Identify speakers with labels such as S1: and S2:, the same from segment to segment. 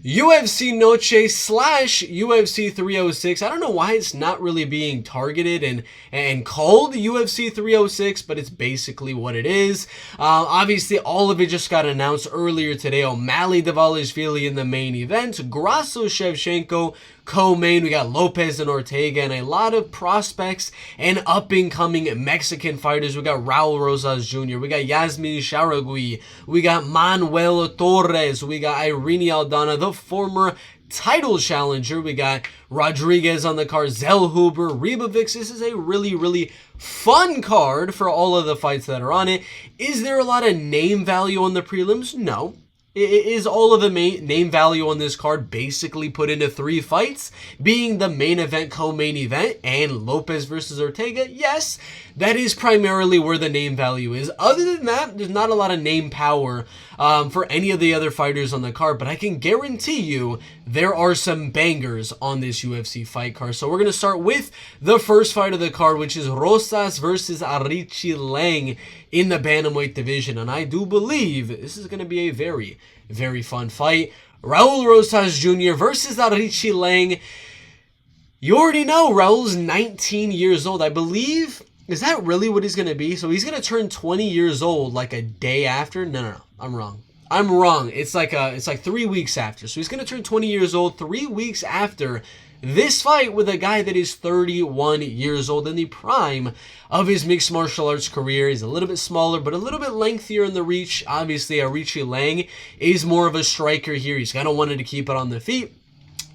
S1: UFC Noche slash UFC 306. I don't know why it's not really being targeted and called UFC 306, but it's basically what it is. Obviously, all of it just got announced earlier today. O'Malley, Dvalishvili in the main event. Grasso, Shevchenko, co-main. We got Lopes and Ortega and a lot of prospects and up-and-coming Mexican fighters. We got Raul Rosas Jr. We got Yazmin Jauregui. We got Manuel Torres. We got Irene Aldana, the former title challenger. We got Rodriguez on the card, Zellhuber, Ribovics. This is a really, really fun card for all of the fights that are on it. Is there a lot of name value on the prelims? No. Is all of the name value on this card basically put into 3 fights, being the main event, co-main event, and Lopes versus Ortega? Yes, that is primarily where the name value is. Other than that, there's not a lot of name power for any of the other fighters on the card, but I can guarantee you there are some bangers on this UFC fight card. So we're going to start with the first fight of the card, which is Rosas versus Aoriqileng in the bantamweight division, and I do believe this is going to be a very, very fun fight. Raul Rosas Jr. versus Aoriqileng. You already know Raul's 19 years old, I believe. Is that really what he's going to be? So he's going to turn 20 years old like a day after? No, I'm wrong. It's like 3 weeks after. So he's going to turn 20 years old 3 weeks after this fight with a guy that is 31 years old in the prime of his mixed martial arts career. He's a little bit smaller, but a little bit lengthier in the reach. Obviously, Aoriqileng is more of a striker here. He's kind of wanted to keep it on the feet.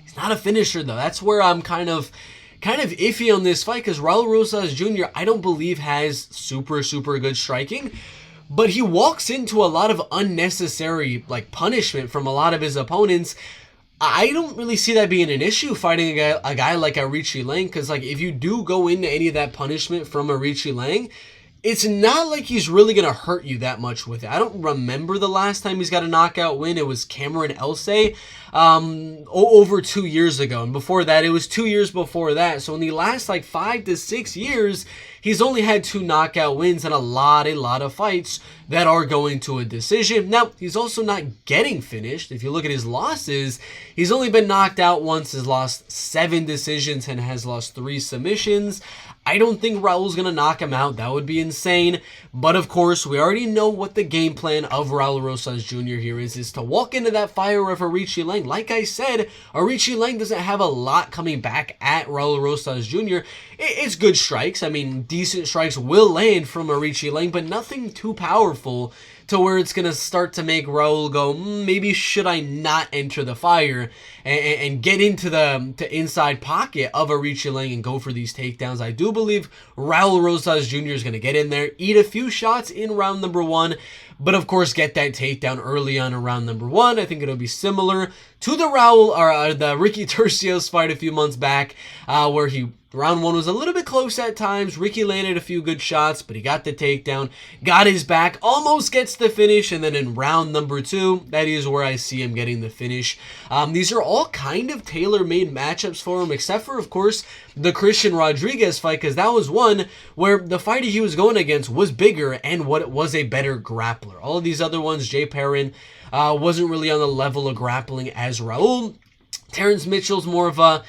S1: He's not a finisher, though. That's where I'm kind of iffy on this fight, because Raul Rosas Jr., I don't believe has super, super good striking. But he walks into a lot of unnecessary punishment from a lot of his opponents. I don't really see that being an issue fighting a guy like Aoriqileng, because if you do go into any of that punishment from Aoriqileng, it's not like he's really going to hurt you that much with it. I don't remember the last time he's got a knockout win. It was Cameron Elsay over 2 years ago. And before that, it was 2 years before that. So in the last 5 to 6 years, he's only had 2 knockout wins and a lot of fights that are going to a decision. Now, he's also not getting finished. If you look at his losses, he's only been knocked out once, has lost 7 decisions, and has lost 3 submissions. I don't think Raul's going to knock him out. That would be insane. But of course, we already know what the game plan of Raul Rosas Jr. here is to walk into that fire of Aoriqileng. Like I said, Aoriqileng doesn't have a lot coming back at Raul Rosas Jr. It's good strikes. I mean, decent strikes will land from Aoriqileng, but nothing too powerful to where it's going to start to make Raul go, maybe should I not enter the fire and get into the inside pocket of Aoriqileng and go for these takedowns. I do believe Raul Rosas Jr. is going to get in there, eat a few shots in round number 1, but of course get that takedown early on in round number 1. I think it'll be similar to the Ricky Turcios fight a few months back, where round 1 was a little bit close at times. Ricky landed a few good shots, but he got the takedown, got his back, almost gets the finish, and then in round number 2, that is where I see him getting the finish. These are all kind of tailor-made matchups for him, except for, of course, the Christian Rodriguez fight, because that was one where the fighter he was going against was bigger and was a better grappler. All of these other ones, Jay Perrin, wasn't really on the level of grappling as Raul. Terrence Mitchell's more of a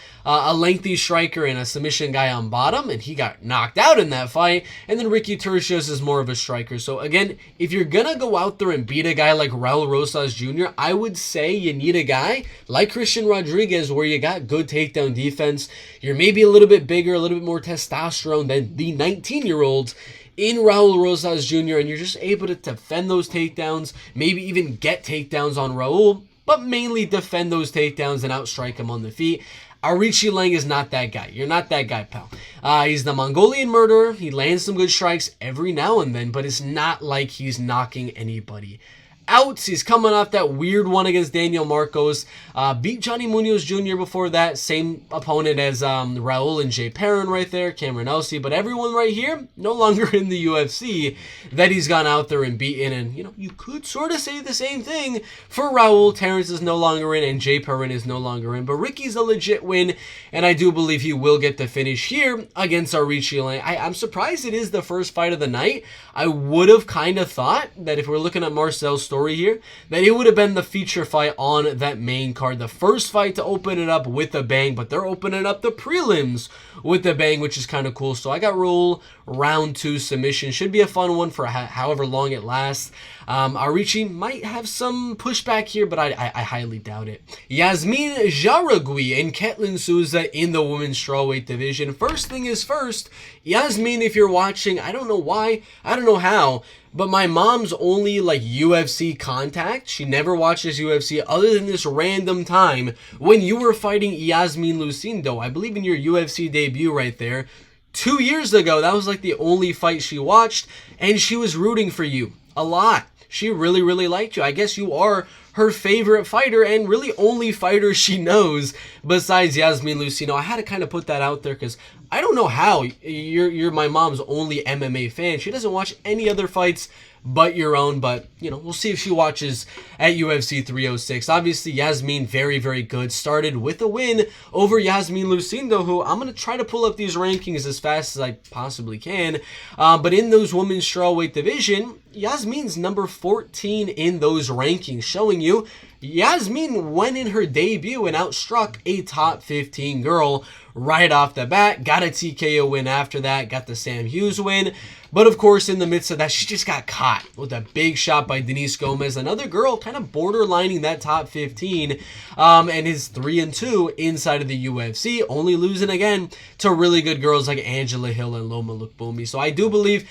S1: lengthy striker and a submission guy on bottom, and he got knocked out in that fight. And then Ricky Turcios is more of a striker. So again, if you're going to go out there and beat a guy like Raul Rosas Jr., I would say you need a guy like Christian Rodriguez where you got good takedown defense. You're maybe a little bit bigger, a little bit more testosterone than the 19-year-olds in Raul Rosas Jr., and you're just able to defend those takedowns, maybe even get takedowns on Raul, but mainly defend those takedowns and outstrike him on the feet. Aoriqileng is not that guy. You're not that guy, pal. He's the Mongolian murderer. He lands some good strikes every now and then, but it's not like he's knocking anybody out. He's coming off that weird one against Daniel Marcos. Beat Johnny Munoz Jr. before that. Same opponent as Raul and Jay Perrin right there, Cameron Elsey. But everyone right here, no longer in the UFC, that he's gone out there and beaten. And, you could sort of say the same thing for Raul. Terrence is no longer in and Jay Perrin is no longer in. But Ricky's a legit win, and I do believe he will get the finish here against Aoriqileng. I'm surprised it is the first fight of the night. I would have kind of thought that if we're looking at Marcel's story, story here, that it would have been the feature fight on that main card. The first fight to open it up with a bang, but they're opening up the prelims with a bang, which is kind of cool. So I got Raul round 2 submission. Should be a fun one for however long it lasts. Aoriqileng might have some pushback here, but I highly doubt it. Yazmin, Jauregui, and Ketlen Souza in the women's strawweight division. First thing is first, Yazmin, if you're watching, I don't know why, I don't know how, but my mom's only like UFC contact. She never watches UFC other than this random time when you were fighting Yazmin Lucindo. I believe in your UFC debut right there. 2 years ago, that was like the only fight she watched, and she was rooting for you a lot. She really, really liked you. I guess you are her favorite fighter and really only fighter she knows besides Yazmin Lucindo. I had to kind of put that out there because I don't know how you're my mom's only MMA fan. She doesn't watch any other fights but your own, but you know, we'll see if she watches at UFC 306. Obviously, Yazmin, very, very good. Started with a win over Yazmin Lucindo, who I'm going to try to pull up these rankings as fast as I possibly can. But in those women's strawweight division, Yazmin's number 14 in those rankings, showing you Yazmin went in her debut and outstruck a top 15 girl right off the bat. Got a TKO win after that, got the Sam Hughes win. But of course, in the midst of that, she just got caught with a big shot by Denise Gomez, another girl kind of borderlining that top 15, and is 3-2 inside of the UFC, only losing again to really good girls like Angela Hill and Loma Lookboonmee. So I do believe,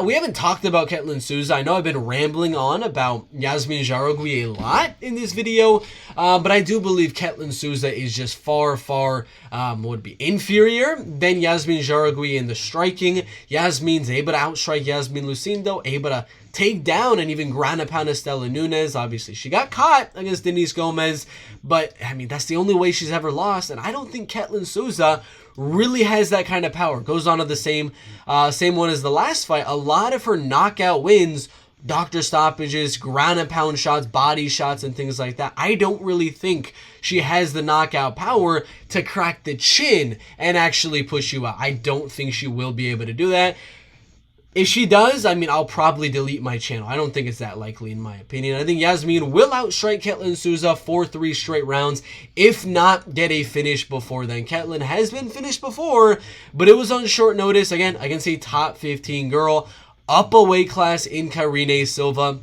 S1: we haven't talked about Ketlen Souza. I know I've been rambling on about Yazmin Jauregui a lot in this video, but I do believe Ketlen Souza is just far, far would be inferior than Yazmin Jauregui in the striking. Yazmin's able to outstrike Yazmin Lucindo, able to take down and even ground and pound Estela Nunes. Obviously, she got caught against Denise Gomez, but I mean, that's the only way she's ever lost, and I don't think Ketlen Souza really has that kind of power. Goes on to the same one as the last fight. A lot of her knockout wins, doctor stoppages, ground and pound shots, body shots, and things like that. I don't really think she has the knockout power to crack the chin and actually push you out. I don't think she will be able to do that. If she does, I mean, I'll probably delete my channel. I don't think it's that likely, in my opinion. I think Yazmin will outstrike Ketlen Souza for 3 straight rounds, if not get a finish before then. Ketlen has been finished before, but it was on short notice, again, against a top 15 girl, up a weight class in Irene Silva.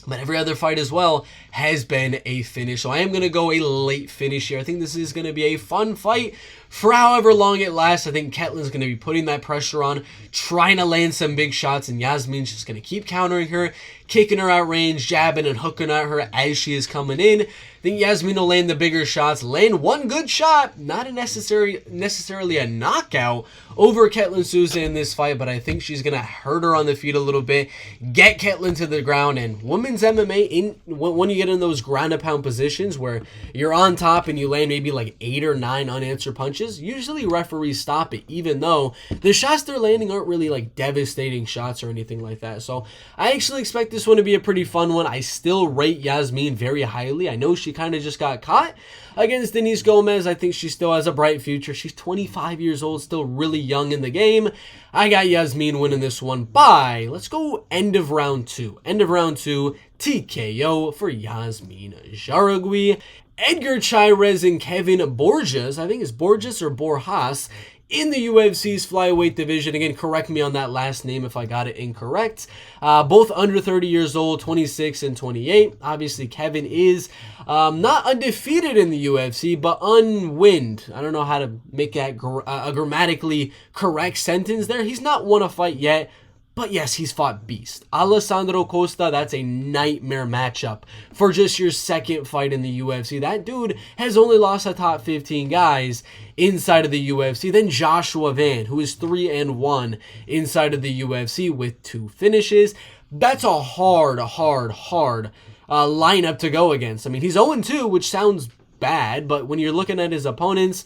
S1: But every other fight as well has been a finish. So I am going to go a late finish here. I think this is going to be a fun fight for however long it lasts. I think Ketlen's going to be putting that pressure on, trying to land some big shots, and Yazmin's just going to keep countering her, kicking her out range, jabbing and hooking at her as she is coming in. I think Yazmin will land the bigger shots, land one good shot, not necessarily a knockout over Ketlen Souza in this fight, but I think she's going to hurt her on the feet a little bit, get Ketlen to the ground. And women's MMA, when you get in those ground and pound positions where you're on top and you land maybe like 8 or 9 unanswered punches, usually referees stop it, even though the shots they're landing aren't really like devastating shots or anything like that. So I actually expect this one to be a pretty fun one. I still rate Yazmin very highly. I know she kind of just got caught against Denise Gomez. I think she still has a bright future. She's 25 years old, still really young in the game. I got Yazmin winning this one by, let's go end of round 2. End of round 2, TKO for Yazmin Jauregui. Edgar Chairez and Kevin Borjas, I think it's Borjas or Borjas, in the UFC's flyweight division. Again, correct me on that last name if I got it incorrect. Both under 30 years old, 26 and 28. Obviously, Kevin is not undefeated in the UFC, but unwinned. I don't know how to make that a grammatically correct sentence there. He's not won a fight yet. But yes, he's fought beast. Alessandro Costa, that's a nightmare matchup for just your second fight in the UFC. That dude has only lost to top 15 guys inside of the UFC. Then Joshua Van, who is 3-1 inside of the UFC with 2 finishes. That's a hard lineup to go against. I mean, he's 0-2, which sounds bad, but when you're looking at his opponents,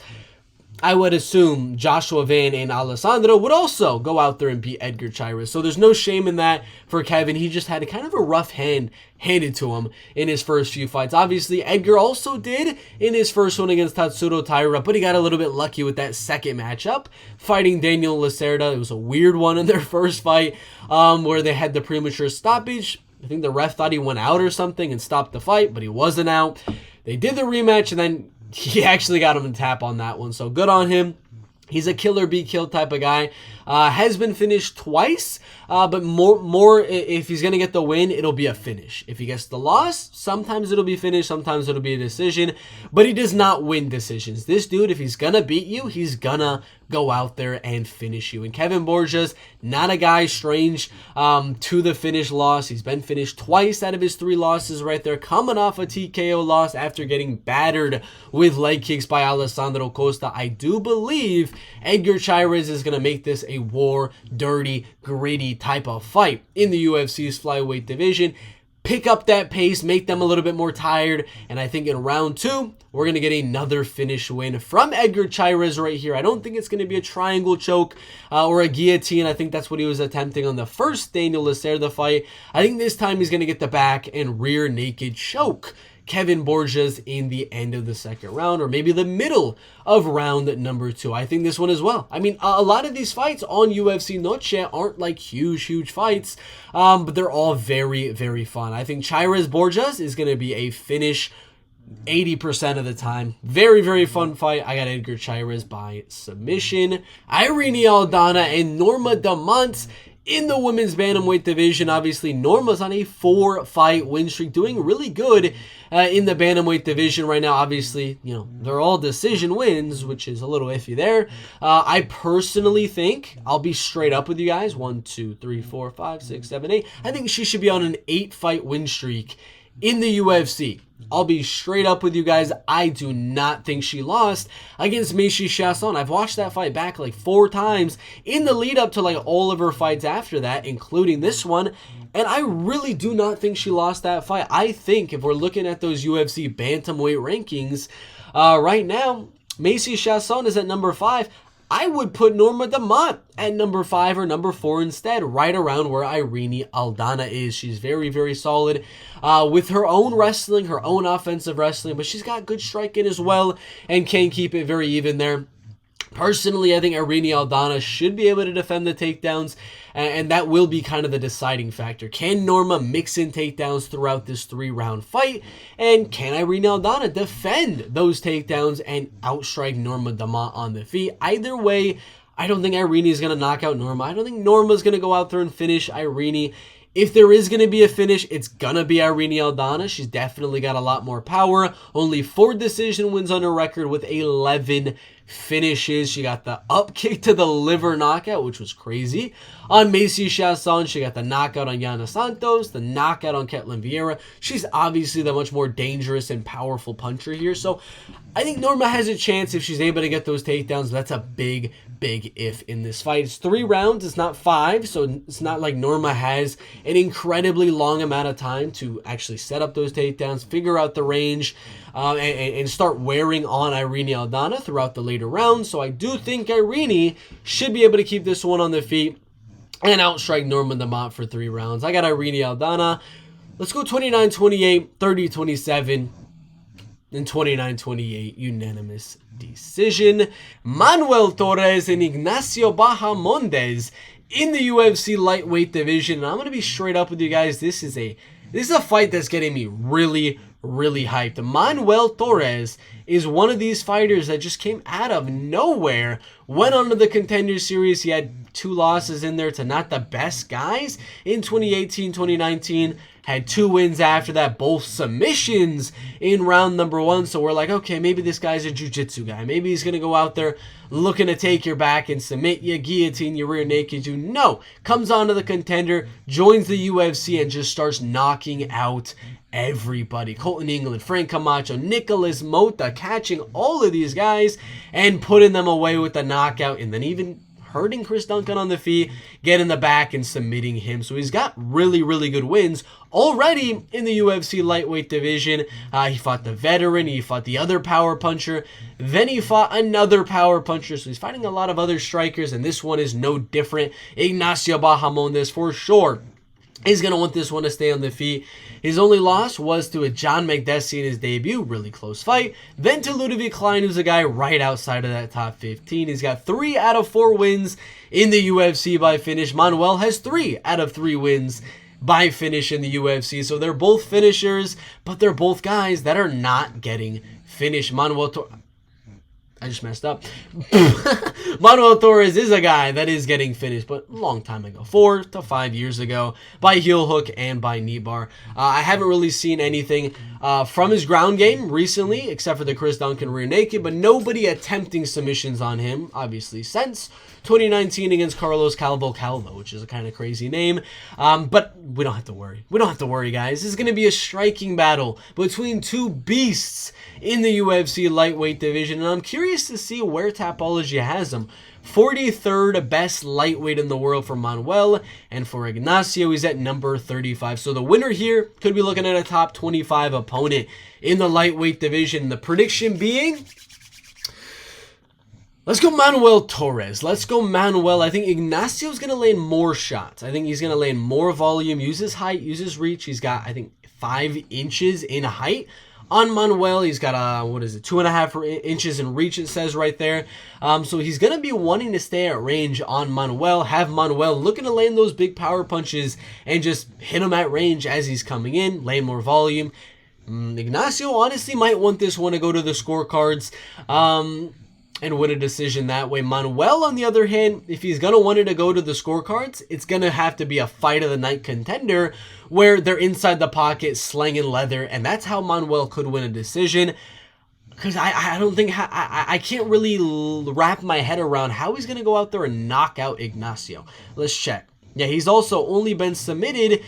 S1: I would assume Joshua Van and Alessandro would also go out there and beat Edgar Chairez. So there's no shame in that for Kevin. He just had a kind of a rough hand handed to him in his first few fights. Obviously, Edgar also did in his first one against Tatsuro Taira, but he got a little bit lucky with that second matchup, fighting Daniel Lacerda. It was a weird one in their first fight where they had the premature stoppage. I think the ref thought he went out or something and stopped the fight, but he wasn't out. They did the rematch, and then he actually got him to tap on that one. So good on him. He's a killer, be killed type of guy. Has been finished twice, but more if he's going to get the win, it'll be a finish. If he gets the loss, sometimes it'll be finished, sometimes it'll be a decision, but he does not win decisions. This dude, if he's going to beat you, he's going to go out there and finish you. And Kevin Borjas, not a guy strange to the finish loss. He's been finished twice out of his 3 losses right there, coming off a TKO loss after getting battered with leg kicks by Alessandro Costa. I do believe Edgar Chairez is going to make this a war, dirty, gritty type of fight in the UFC's flyweight division. Pick up that pace, make them a little bit more tired, and I think in round 2, we're going to get another finish win from Edgar Chairez right here. I don't think it's going to be a triangle choke or a guillotine. I think that's what he was attempting on the first Daniel Lacerda fight. I think this time he's going to get the back and rear naked choke Kevin Borjas in the end of the second round, or maybe the middle of round number 2. I think this one as well. I mean, a lot of these fights on UFC Noche aren't like huge fights, but they're all very, very fun. I think Chairez Borjas is going to be a finish 80% of the time. Very, very fun fight. I got Edgar Chairez by submission. Irene Aldana and Norma Dumont in the women's bantamweight division. Obviously, Norma's on a 4-fight win streak, doing really good in the bantamweight division right now. Obviously, you know, they're all decision wins, which is a little iffy there. I personally think, I'll be straight up with you guys, 1, 2, 3, 4, 5, 6, 7, 8. I think she should be on an 8-fight win streak in the UFC. I'll be straight up with you guys. I do not think she lost against Macy Chiasson. I've watched that fight back like 4 times in the lead up to like all of her fights after that, including this one. And I really do not think she lost that fight. I think if we're looking at those UFC bantamweight rankings right now, Macy Chiasson is at number 5. I would put Norma Dumont at number 5 or number 4 instead, right around where Irene Aldana is. She's very, very solid with her own wrestling, her own offensive wrestling, but she's got good striking as well and can keep it very even there. Personally, I think Irene Aldana should be able to defend the takedowns, and that will be kind of the deciding factor. Can Norma mix in takedowns throughout this 3-round fight? And can Irene Aldana defend those takedowns and outstrike Norma Dumont on the feet? Either way, I don't think Irene is going to knock out Norma. I don't think Norma is going to go out there and finish Irene. If there is going to be a finish, it's going to be Irene Aldana. She's definitely got a lot more power. Only 4 decision wins on her record with 11 finishes. She got the up kick to the liver knockout, which was crazy. On Macy Chiasson, she got the knockout on Yana Santos, the knockout on Ketlen Vieira. She's obviously the much more dangerous and powerful puncher here. So I think Norma has a chance if she's able to get those takedowns. That's a big if in this fight. It's 3 rounds, it's not 5, so it's not like Norma has an incredibly long amount of time to actually set up those takedowns, figure out the range, and start wearing on Irene Aldana throughout the later rounds. So I do think Irene should be able to keep this one on the feet and outstrike Norma Dumont for 3 rounds. I got Irene Aldana. Let's go 29-28, 30-27, and 29-28 unanimous decision. Manuel Torres and Ignacio Bahamondes in the UFC lightweight division. And I'm going to be straight up with you guys. This is a fight that's getting me really hyped. Manuel Torres is one of these fighters that just came out of nowhere, went onto the Contender Series. He had 2 losses in there to not the best guys in 2018, 2019. Had 2 wins after that, both submissions in round number 1. So we're like, okay, maybe this guy's a jiu-jitsu guy. Maybe he's going to go out there looking to take your back and submit you, guillotine you, rear naked you. No, comes onto the Contender, joins the UFC, and just starts knocking out everybody. Colton England, Frank Camacho, Nicholas Mota, catching all of these guys and putting them away with the knockout, and then even hurting Chris Duncan on the feet, getting the back and submitting him. So he's got really good wins already in the UFC lightweight division. He fought the veteran, he fought the other power puncher, then he fought another power puncher. So he's fighting a lot of other strikers, and this one is no different. Ignacio Bahamondes for sure is going to want this one to stay on the feet. His only loss was to a John Makdessi in his debut. Really close fight. Then to Ludovic Klein, who's a guy right outside of that top 15. He's got 3 out of 4 wins in the UFC by finish. Manuel has 3 out of 3 wins by finish in the UFC. So they're both finishers, but they're both guys that are not getting finished. I just messed up. Manuel Torres is a guy that is getting finished, but a long time ago, 4 to 5 years ago, by heel hook and by knee bar. I haven't really seen anything from his ground game recently, except for the Chris Duncan rear naked, but nobody attempting submissions on him, obviously, since 2019 against Carlos Calvo, which is a kind of crazy name. But we don't have to worry. We don't have to worry, guys. This is going to be a striking battle between two beasts in the UFC lightweight division, and I'm curious to see where Tapology has him. 43rd best lightweight in the world for Manuel, and for Ignacio, he's at number 35. So the winner here could be looking at a top 25 opponent in the lightweight division. The prediction being, let's go Manuel Torres. Let's go Manuel. I think Ignacio's going to land more shots. I think he's going to land more volume, use his height, use his reach. He's got, I think, 5 inches in height. On Manuel, he's got 2.5 inches in reach, it says right there. So he's going to be wanting to stay at range on Manuel, have Manuel looking to land those big power punches and just hit him at range as he's coming in, land more volume. Ignacio honestly might want this one to go to the scorecards and win a decision that way. Manuel, on the other hand, if he's going to want it to go to the scorecards, it's going to have to be a fight of the night contender where they're inside the pocket slanging leather, and that's how Manuel could win a decision. Because I don't think, I can't really wrap my head around how he's going to go out there and knock out Ignacio. Let's check. Yeah, he's also only been submitted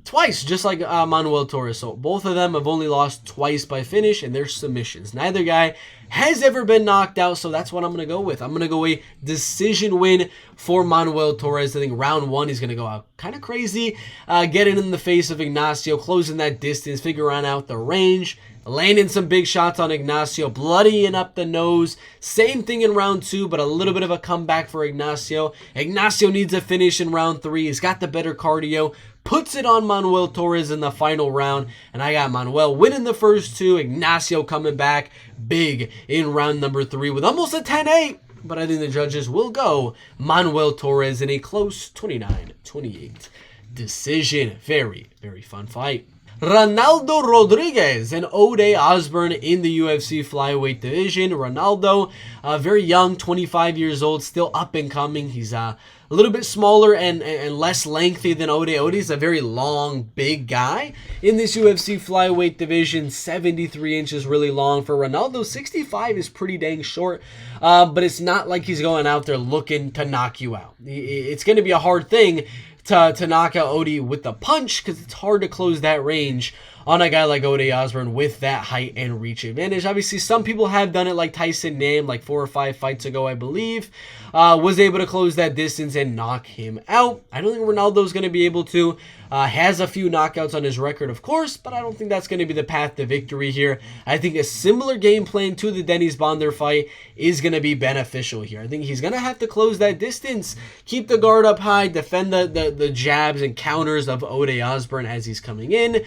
S1: twice, just like Manuel Torres. So both of them have only lost twice by finish, and they're submissions. Neither guy has ever been knocked out, so that's what I'm going to go with. I'm going to go a decision win for Manuel Torres. I think round 1 he's going to go out kind of crazy, getting in the face of Ignacio, closing that distance, figuring out the range, landing some big shots on Ignacio, bloodying up the nose. Same thing in round 2, but a little bit of a comeback for Ignacio. Ignacio needs a finish in round 3. He's got the better cardio. Puts it on Manuel Torres in the final round, and I got Manuel winning the first 2, Ignacio coming back big in round number 3 with almost a 10-8, but I think the judges will go Manuel Torres in a close 29-28 decision. Very, very fun fight. Ronaldo Rodriguez and Ode Osbourne in the UFC flyweight division. Ronaldo, very young, 25 years old, still up and coming. He's a little bit smaller and less lengthy than Ode. Ode's a very long, big guy in this UFC flyweight division. 73 inches, really long. For Ronaldo, 65 is pretty dang short, but it's not like he's going out there looking to knock you out. It's going to be a hard thing to knock out Ode with the punch, because it's hard to close that range on a guy like Ode Osbourne with that height and reach advantage. Obviously, some people have done it, like Tyson Nam, like 4 or 5 fights ago, I believe, was able to close that distance and knock him out. I don't think Ronaldo's going to be able to. Has a few knockouts on his record, of course, but I don't think that's going to be the path to victory here. I think a similar game plan to the Dennis Bonder fight is going to be beneficial here. I think he's going to have to close that distance, keep the guard up high, defend the jabs and counters of Ode Osbourne as he's coming in.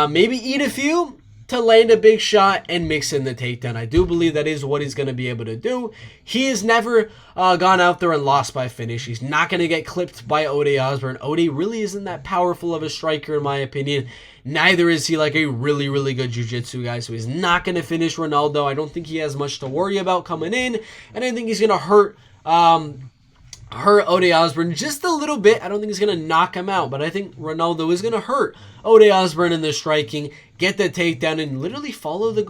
S1: Maybe eat a few to land a big shot and mix in the takedown. I do believe that is what he's going to be able to do. He has never gone out there and lost by finish. He's not going to get clipped by Ode Osbourne. Ode really isn't that powerful of a striker, in my opinion. Neither is he like a really, really good jiu-jitsu guy, so he's not going to finish Ronaldo. I don't think he has much to worry about coming in, and I think he's going to hurt Ode Osbourne just a little bit. I don't think he's going to knock him out, but I think Ronaldo is going to hurt Ode Osbourne in the striking, get the takedown, and literally follow the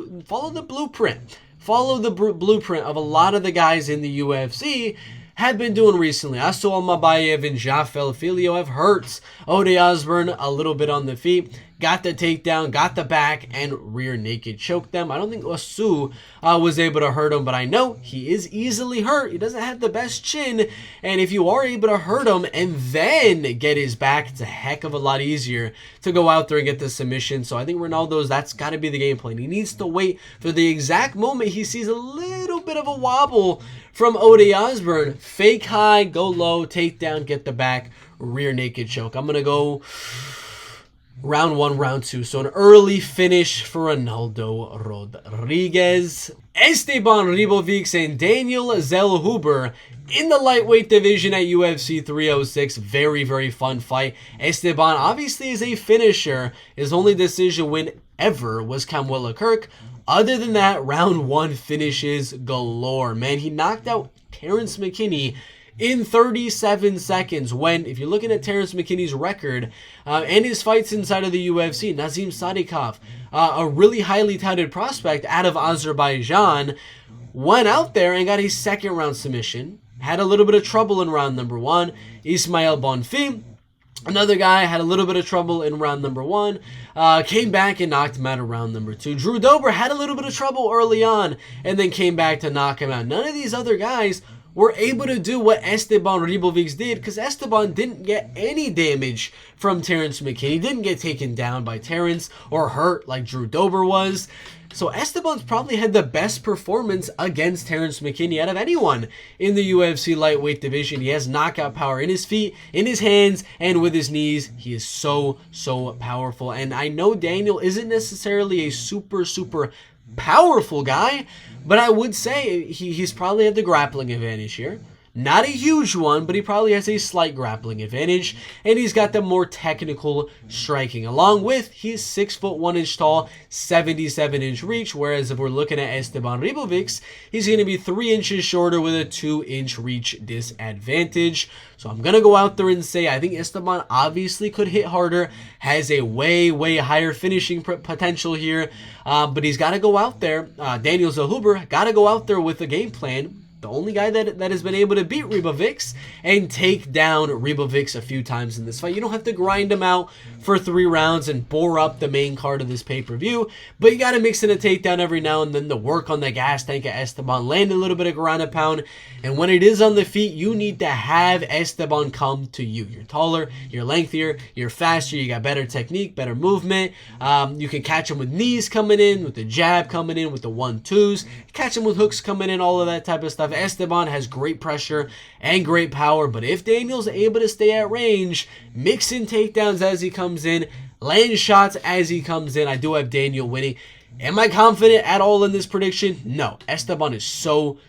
S1: blueprint. Follow the blueprint of a lot of the guys in the UFC have been doing recently. Asul Mabayev and Jafel Filio have hurt Ode Osbourne a little bit on the feet. Got the takedown, got the back, and rear naked choked them. I don't think Asu was able to hurt him, but I know he is easily hurt. He doesn't have the best chin, and if you are able to hurt him and then get his back, it's a heck of a lot easier to go out there and get the submission. So I think that's got to be the game plan. He needs to wait for the exact moment he sees a little bit of a wobble from Ode Osbourne. Fake high, go low, takedown, get the back, rear naked choke. I'm going to go round 1, round 2. So an early finish for Ronaldo Rodriguez. Esteban Ribovics and Daniel Zellhuber In the lightweight division at UFC 306, very, very fun fight. Esteban obviously is a finisher. His only decision win ever was Kamwilla Kirk. Other than that, round one finishes galore. Man, he knocked out Terrence McKinney in 37 seconds when, if you're looking at Terrence McKinney's record and his fights inside of the UFC, Nazim Sadikov, a really highly touted prospect out of Azerbaijan, went out there and got a second round submission. Had a little bit of trouble in round number one. Ismail Bonfi, another guy, had a little bit of trouble in round number one. Came back and knocked him out in round number two. Drew Dober had a little bit of trouble early on and then came back to knock him out. None of these other guys were able to do what Esteban Ribovics did, because Esteban didn't get any damage from Terrence McKinney. He didn't get taken down by Terrence or hurt like Drew Dober was. So Esteban's probably had the best performance against Terrence McKinney out of anyone in the UFC lightweight division. He has knockout power in his feet, in his hands, and with his knees. He is so powerful. And I know Daniel isn't necessarily a super powerful guy, but I would say he's probably had the grappling advantage here. Not a huge one, but he probably has a slight grappling advantage, and he's got the more technical striking. Along with, he's 6 foot 1 inch tall, 77 inch reach, whereas if we're looking at Esteban Ribovics, he's going to be 3 inches shorter with a 2 inch reach disadvantage. So I'm going to go out there and say I think Esteban obviously could hit harder, has a way higher finishing potential here, but he's got to go out there. Daniel Zellhuber got to go out there with a game plan. The only guy that has been able to beat Ribovics and take down Ribovics a few times in this fight. You don't have to grind him out for 3 rounds and bore up the main card of this pay-per-view, but you got to mix in a takedown every now and then to work on the gas tank of Esteban, land a little bit of ground and pound, and when it is on the feet, you need to have Esteban come to you. You're taller, you're lengthier, you're faster, you got better technique, better movement. You can catch him with knees coming in, with the jab coming in, with the 1-2s, catch him with hooks coming in, all of that type of stuff. Esteban has great pressure and great power, but if Daniel's able to stay at range, mix in takedowns as he comes in, land shots as he comes in, I do have Daniel winning. Am I confident at all in this prediction? No. Esteban is so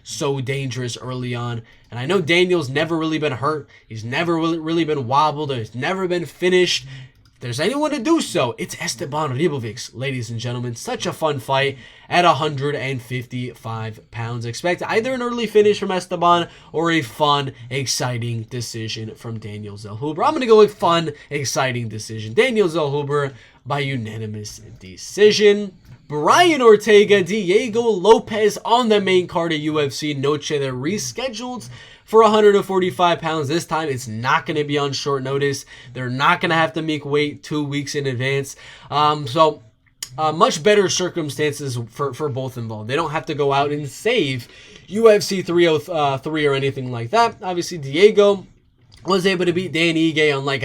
S1: dangerous early on, and I know Daniel's never really been hurt. He's never really been wobbled, or he's never been finished. If there's anyone to do so, it's Esteban Ribovics, ladies and gentlemen. Such a fun fight at 155 pounds. Expect either an early finish from Esteban or a fun, exciting decision from Daniel Zellhuber. I'm going to go with fun, exciting decision. Daniel Zellhuber by unanimous decision. Brian Ortega, Diego Lopes on the main card of UFC Noche. They're rescheduled for 145 pounds. This time, it's not going to be on short notice. They're not going to have to make weight 2 weeks in advance. Much better circumstances for both involved. They don't have to go out and save UFC 303 or anything like that. Obviously, Diego was able to beat Dan Ige on like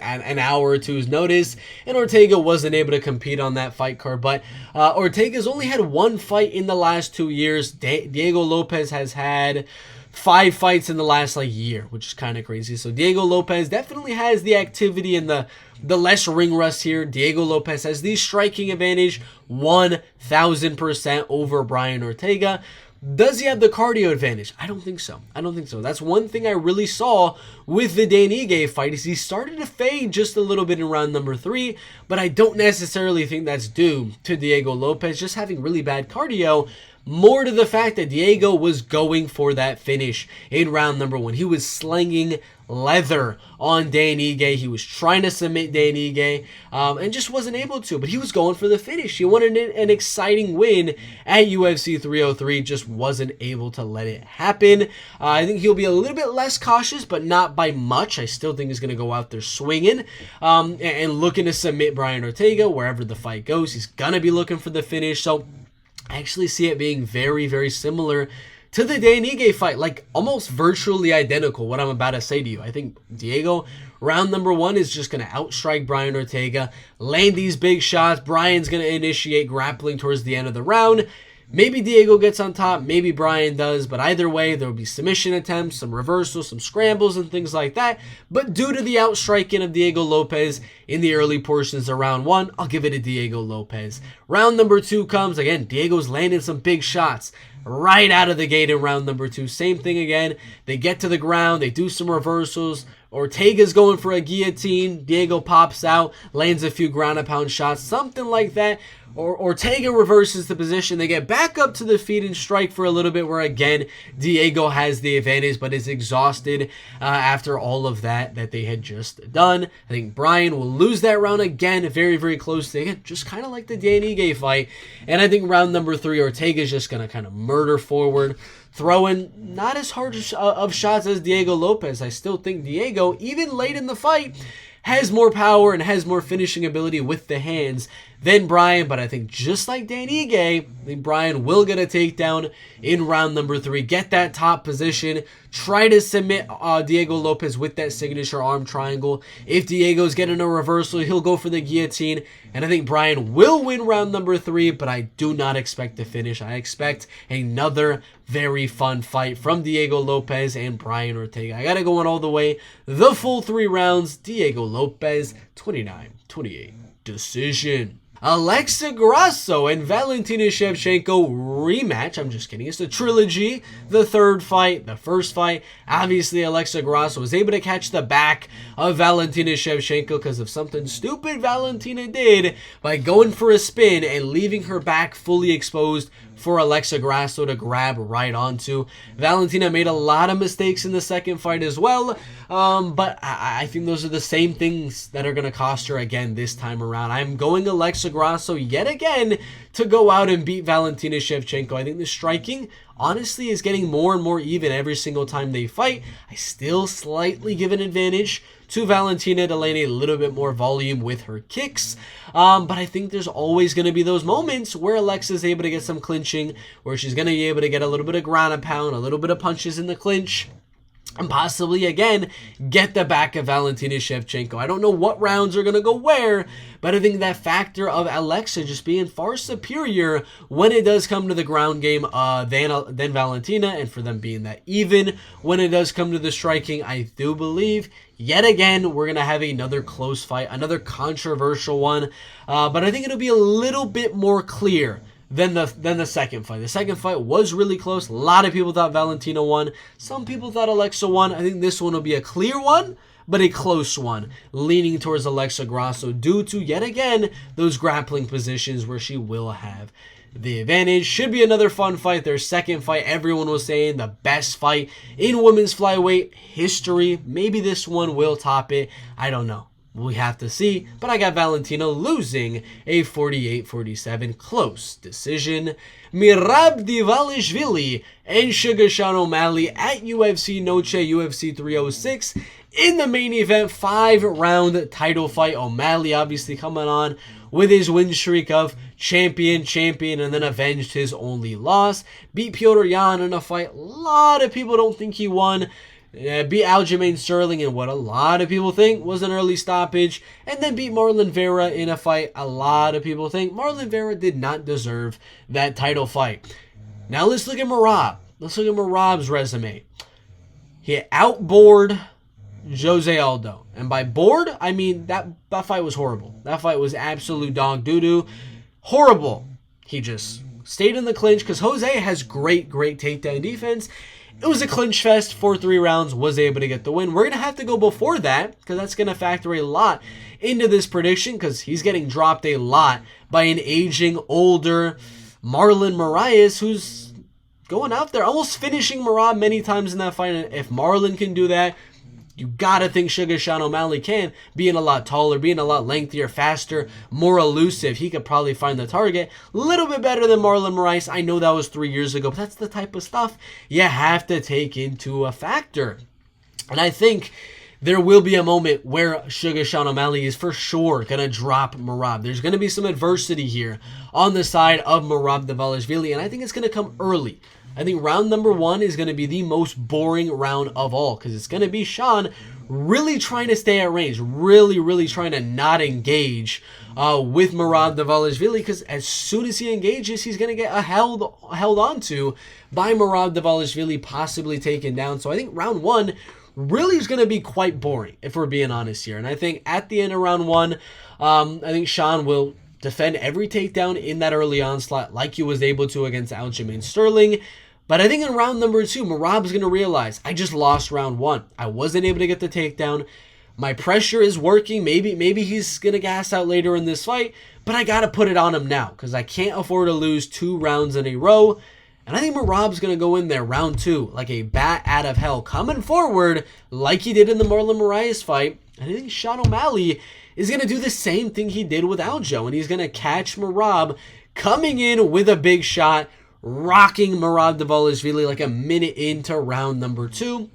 S1: an hour or two's notice, and Ortega wasn't able to compete on that fight card. But Ortega's only had 1 fight in the last 2 years. Diego Lopes has had 5 fights in the last year, which is kind of crazy. So Diego Lopes definitely has the activity and the less ring rust here. Diego Lopes has the striking advantage 1,000% over Brian Ortega. Does he have the cardio advantage? I don't think so. That's one thing I really saw with the Dan Ige fight, is he started to fade just a little bit in round number 3, but I don't necessarily think that's due to Diego Lopes just having really bad cardio. More to the fact that Diego was going for that finish in round number 1. He was slinging leather on Dan Ige. He was trying to submit Dan Ige and just wasn't able to. But he was going for the finish. He wanted an exciting win at UFC 303. Just wasn't able to let it happen. I think he'll be a little bit less cautious, but not by much. I still think he's going to go out there swinging and looking to submit Brian Ortega wherever the fight goes. He's going to be looking for the finish. So I actually see it being very similar to the Dan Ige fight, like almost virtually identical, what I'm about to say to you. I think Diego, round number 1, is just going to outstrike Brian Ortega, land these big shots. Brian's going to initiate grappling towards the end of the round. Maybe Diego gets on top, maybe Brian does, but either way, there will be submission attempts, some reversals, some scrambles, and things like that. But due to the outstriking of Diego Lopes in the early portions of round 1, I'll give it to Diego Lopes. Round number 2 comes, again, Diego's landing some big shots right out of the gate in round number 2. Same thing again. They get to the ground, they do some reversals. Ortega's going for a guillotine. Diego pops out, lands a few ground and pound shots, something like that. Ortega reverses the position. They get back up to the feet and strike for a little bit, where again, Diego has the advantage, but is exhausted after all of that they had just done. I think Brian will lose that round again, very, very close to it, just kind of like the Dan Ige fight. And I think round number 3, Ortega's just going to kind of murder forward, throwing not as hard of shots as Diego Lopes. I still think Diego, even late in the fight, has more power and has more finishing ability with the hands than Brian, but I think just like Dan Ige, I think Brian will get a takedown in round number 3, get that top position, try to submit Diego Lopes with that signature arm triangle. If Diego's getting a reversal, he'll go for the guillotine, and I think Brian will win round number 3, but I do not expect the finish. I expect another very fun fight from Diego Lopes and Brian Ortega. I gotta go on all the way, the full 3 rounds, Diego Lopes, 29-28 decision. Alexa Grasso and Valentina Shevchenko rematch. I'm just kidding. It's a trilogy. The third fight, the first fight. Obviously, Alexa Grasso was able to catch the back of Valentina Shevchenko because of something stupid Valentina did by going for a spin and leaving her back fully exposed for Alexa Grasso to grab right onto. Valentina made a lot of mistakes in the second fight as well, but I think those are the same things that are going to cost her again this time around. I'm going Alexa Grasso yet again to go out and beat Valentina Shevchenko. I think the striking, honestly, is getting more and more even every single time they fight. I still slightly give an advantage to Valentina to land a little bit more volume with her kicks. But I think there's always going to be those moments where Alexa's able to get some clinching, where she's going to be able to get a little bit of ground and pound, a little bit of punches in the clinch, and possibly, again, get the back of Valentina Shevchenko. I don't know what rounds are going to go where, but I think that factor of Alexa just being far superior when it does come to the ground game than Valentina, and for them being that even when it does come to the striking, I do believe yet again we're going to have another close fight, another controversial one, but I think it'll be a little bit more clear than the second fight. The second fight was really close. A lot of people thought Valentina won. Some people thought Alexa won. I think this one will be a clear one, but a close one, leaning towards Alexa Grasso due to, yet again, those grappling positions where she will have the advantage. Should be another fun fight. Their second fight, everyone was saying the best fight in women's flyweight history. Maybe this one will top it. I don't know. We have to see, but I got Valentina losing a 48-47 close decision. Merab Dvalishvili and Sugar Sean O'Malley at UFC Noche UFC 306 in the main event, 5-round title fight. O'Malley obviously coming on with his win streak of champion, and then avenged his only loss. Beat Petr Yan in a fight a lot of people don't think he won. Beat Aljamain Sterling in what a lot of people think was an early stoppage, and then beat Marlon Vera in a fight a lot of people think Marlon Vera did not deserve that title fight. Now let's look at Merab. Let's look at Merab's resume. He outbored Jose Aldo, and by bored, I mean that fight was horrible. That fight was absolute dog doo-doo. Horrible. He just stayed in the clinch because Jose has great takedown defense. It was a clinch fest for 3 rounds, was able to get the win. We're going to have to go before that because that's going to factor a lot into this prediction because he's getting dropped a lot by an aging, older Marlon Moraes who's going out there, almost finishing Merab many times in that fight. And if Marlon can do that, you gotta think Sugar Sean O'Malley can, being a lot taller, being a lot lengthier, faster, more elusive. He could probably find the target a little bit better than Marlon Moraes. I know that was 3 years ago, but that's the type of stuff you have to take into a factor. And I think there will be a moment where Sugar Sean O'Malley is for sure going to drop Merab. There's going to be some adversity here on the side of Merab Dvalishvili, and I think it's going to come early. I think round number 1 is going to be the most boring round of all because it's going to be Sean really trying to stay at range, really trying to not engage with Merab Dvalishvili, because as soon as he engages, he's going to get held onto by Merab Dvalishvili, possibly taken down. So I think round one really is going to be quite boring, if we're being honest here. And I think at the end of round one, I think Sean will defend every takedown in that early onslaught like he was able to against Aljamain Sterling. But I think in round number two, Merab's going to realize, I just lost round one. I wasn't able to get the takedown. My pressure is working. Maybe he's going to gas out later in this fight, but I got to put it on him now because I can't afford to lose 2 rounds in a row. And I think Merab's going to go in there round two like a bat out of hell, coming forward like he did in the Marlon Moraes fight. And I think Sean O'Malley is going to do the same thing he did with Aljo, and he's going to catch Merab coming in with a big shot, rocking Merab Dvalishvili like a minute into round number two.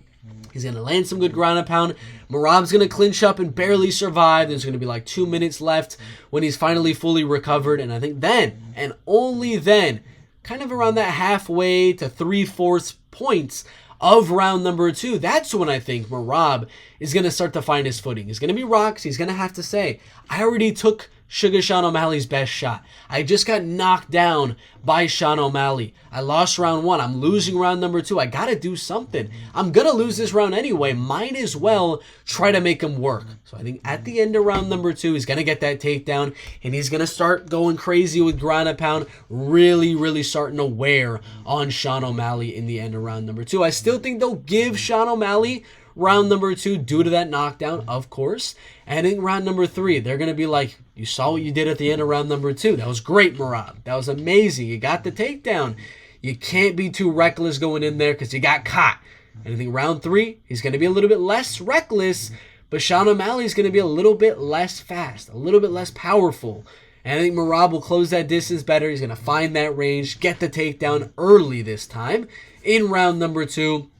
S1: He's going to land some good ground and pound. Merab's going to clinch up and barely survive. There's going to be like 2 minutes left when he's finally fully recovered. And I think then, and only then, kind of around that halfway to 3/4 points of round number two, that's when I think Merab is going to start to find his footing. He's going to be rocked. He's going to have to say, I already took Sugar Sean O'Malley's best shot. I just got knocked down by Sean O'Malley. I lost round one. I'm losing round number two. I got to do something. I'm going to lose this round anyway. Might as well try to make him work. So I think at the end of round number two, he's going to get that takedown, and he's going to start going crazy with ground and pound, really starting to wear on Sean O'Malley in the end of round number two. I still think they'll give Sean O'Malley round number two due to that knockdown, of course. And in round number three, they're going to be like, you saw what you did at the end of round number two. That was great, Merab. That was amazing. You got the takedown. You can't be too reckless going in there because you got caught. And I think round three, he's going to be a little bit less reckless, but Sean O'Malley is going to be a little bit less fast, a little bit less powerful. And I think Merab will close that distance better. He's going to find that range, get the takedown early this time in round number two.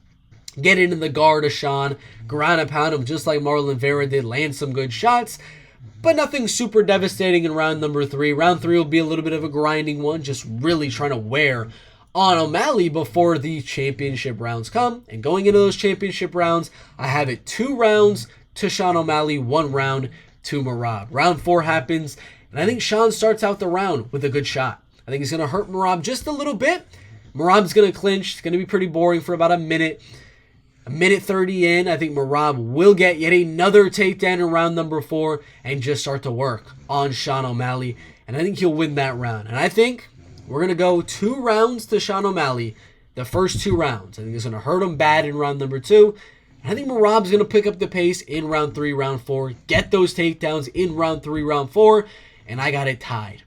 S1: Get into the guard of Sean, ground and pound him just like Marlon Vera did, land some good shots, but nothing super devastating in round number three. Round three will be a little bit of a grinding one, just really trying to wear on O'Malley before the championship rounds come. And going into those championship rounds, I have it 2 rounds to Sean O'Malley, 1 round to Merab. Round 4 happens, and I think Sean starts out the round with a good shot. I think he's going to hurt Merab just a little bit. Merab's going to clinch. It's going to be pretty boring for about a minute. A minute 30 in, I think Merab will get yet another takedown in round number 4 and just start to work on Sean O'Malley. And I think he'll win that round. And I think we're going to go 2 rounds to Sean O'Malley, the first 2 rounds. I think it's going to hurt him bad in round number 2. And I think Merab's going to pick up the pace in round 3, round 4, get those takedowns in round 3, round 4, and I got it tied.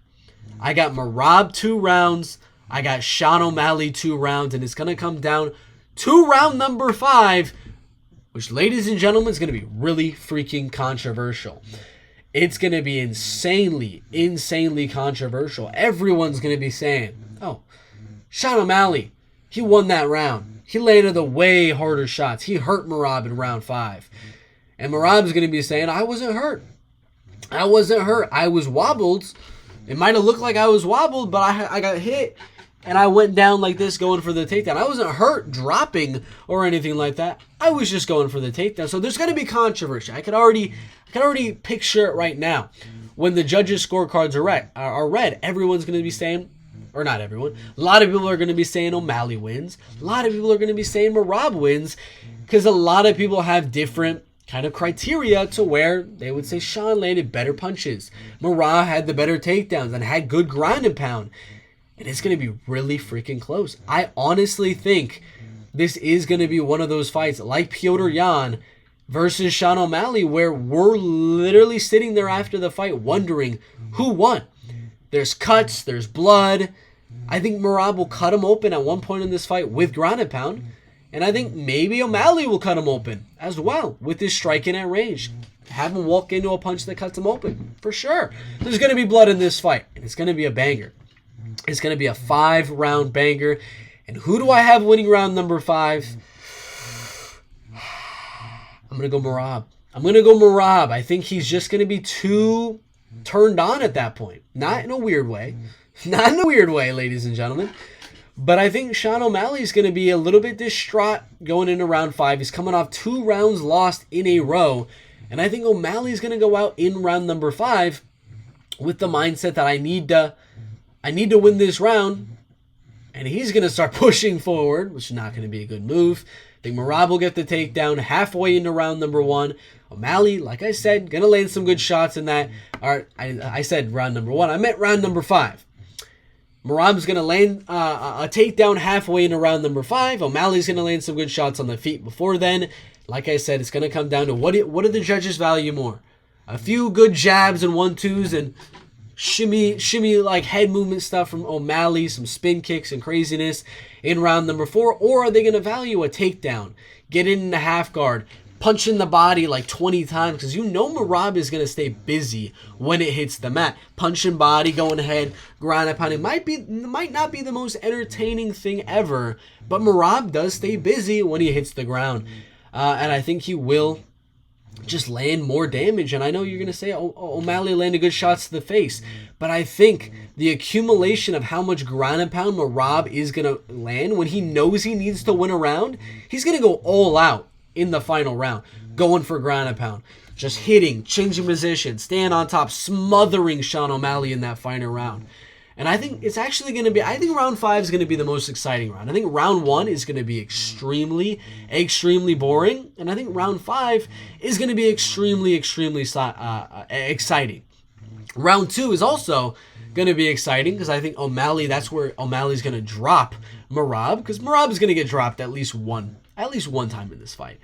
S1: I got Merab 2 rounds, I got Sean O'Malley 2 rounds, and it's going to come down to round number 5, which, ladies and gentlemen, is going to be really freaking controversial. It's going to be insanely controversial. Everyone's going to be saying, oh, Sean O'Malley, he won that round. He landed the way harder shots. He hurt Merab in round 5. And Merab's going to be saying, I wasn't hurt. I was wobbled. It might have looked like I was wobbled, but I got hit. And I went down like this going for the takedown. I wasn't hurt dropping or anything like that. I was just going for the takedown. So there's going to be controversy. I can already picture it right now. When the judges' scorecards are read, everyone's going to be saying, or not everyone, a lot of people are going to be saying O'Malley wins. A lot of people are going to be saying Merab wins, because a lot of people have different kind of criteria to where they would say Sean landed better punches. Merab had the better takedowns and had good ground and pound. And it's going to be really freaking close. I honestly think this is going to be one of those fights like Petr Yan versus Sean O'Malley, where we're literally sitting there after the fight wondering who won. There's cuts, there's blood. I think Merab will cut him open at one point in this fight with ground and pound. And I think maybe O'Malley will cut him open as well with his striking at range. Have him walk into a punch that cuts him open, for sure. There's going to be blood in this fight, and it's going to be a banger. It's going to be a 5-round banger. And who do I have winning round number 5? I'm going to go Merab. I think he's just going to be too turned on at that point. Not in a weird way. Not in a weird way, ladies and gentlemen. But I think Sean O'Malley's going to be a little bit distraught going into round 5. He's coming off 2 rounds lost in a row. And I think O'Malley's going to go out in round number 5 with the mindset that I need to win this round. And he's going to start pushing forward, which is not going to be a good move. I think Merab will get the takedown halfway into round number 1. O'Malley, like I said, going to land some good shots in that. I said round number 1. I meant round number 5. Merab's going to land a takedown halfway into round number 5. O'Malley's going to land some good shots on the feet before then. Like I said, it's going to come down to what do the judges value more? A few good jabs and 1-2s and shimmy like head movement stuff from O'Malley, some spin kicks and craziness in round number 4, or are they going to value a takedown, get in the half guard, punch in the body like 20 times, because you know Merab is going to stay busy when it hits the mat. Punching body, going ahead, ground and pounding might not be the most entertaining thing ever, but Merab does stay busy when he hits the ground, and I think he will just land more damage. And I know you're going to say O'Malley landed good shots to the face, but I think the accumulation of how much ground and pound Merab is going to land when he knows he needs to win a round, he's going to go all out in the final round, going for ground and pound, just hitting, changing position, staying on top, smothering Sean O'Malley in that final round. And I think it's actually going to be, I think round 5 is going to be the most exciting round. I think round 1 is going to be extremely boring. And I think round 5 is going to be extremely exciting. Round 2 is also going to be exciting because I think O'Malley, that's where O'Malley's going to drop Merab, because Merab is going to get dropped at least one time in this fight.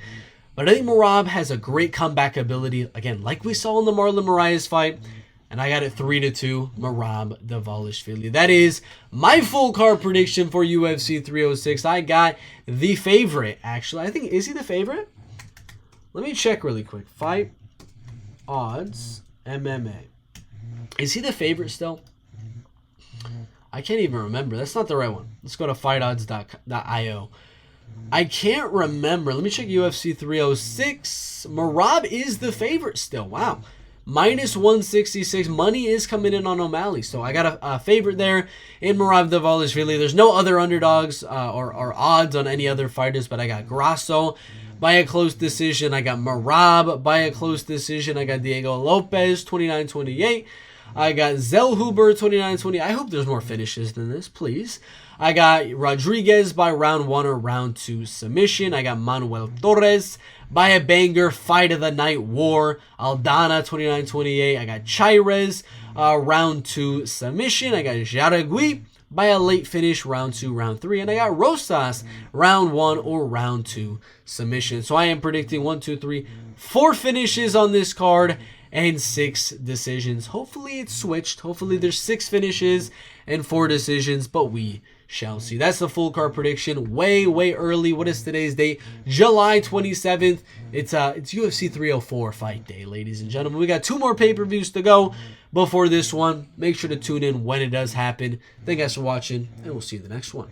S1: But I think Merab has a great comeback ability, again, like we saw in the Marlon Moraes fight. And I got it 3-2, Merab Dvalishvili. That is my full card prediction for UFC 306. I got the favorite, actually. I think, is he the favorite? Let me check really quick. Fight odds, MMA. Is he the favorite still? I can't even remember. That's not the right one. Let's go to fightodds.io. I can't remember. Let me check UFC 306. Merab is the favorite still. Wow. Minus 166. Money is coming in on O'Malley. So I got a favorite there in Merab Dvalishvili. There's no other underdogs or odds on any other fighters, but I got Grasso by a close decision. I got Merab by a close decision. I got Diego Lopes, 29-28. I got Zellhuber, 29-20. I hope there's more finishes than this, please. I got Rodriguez by round 1 or round 2 submission. I got Manuel Torres by a banger, fight of the night war. Aldana, 29-28. I got Chairez, round 2 submission. I got Jauregui by a late finish, round 2, round 3. And I got Rosas, round 1 or round 2 submission. So I am predicting 1, 2, 3, 4 finishes on this card and 6 decisions. Hopefully it's switched. Hopefully there's 6 finishes and 4 decisions, but we shall see. That's the full card prediction. Way early. What is today's date? July 27th. It's UFC 304 fight day, ladies and gentlemen. We got 2 more pay-per-views to go before this one. Make sure to tune in when it does happen. Thank you guys for watching, and we'll see you in the next one.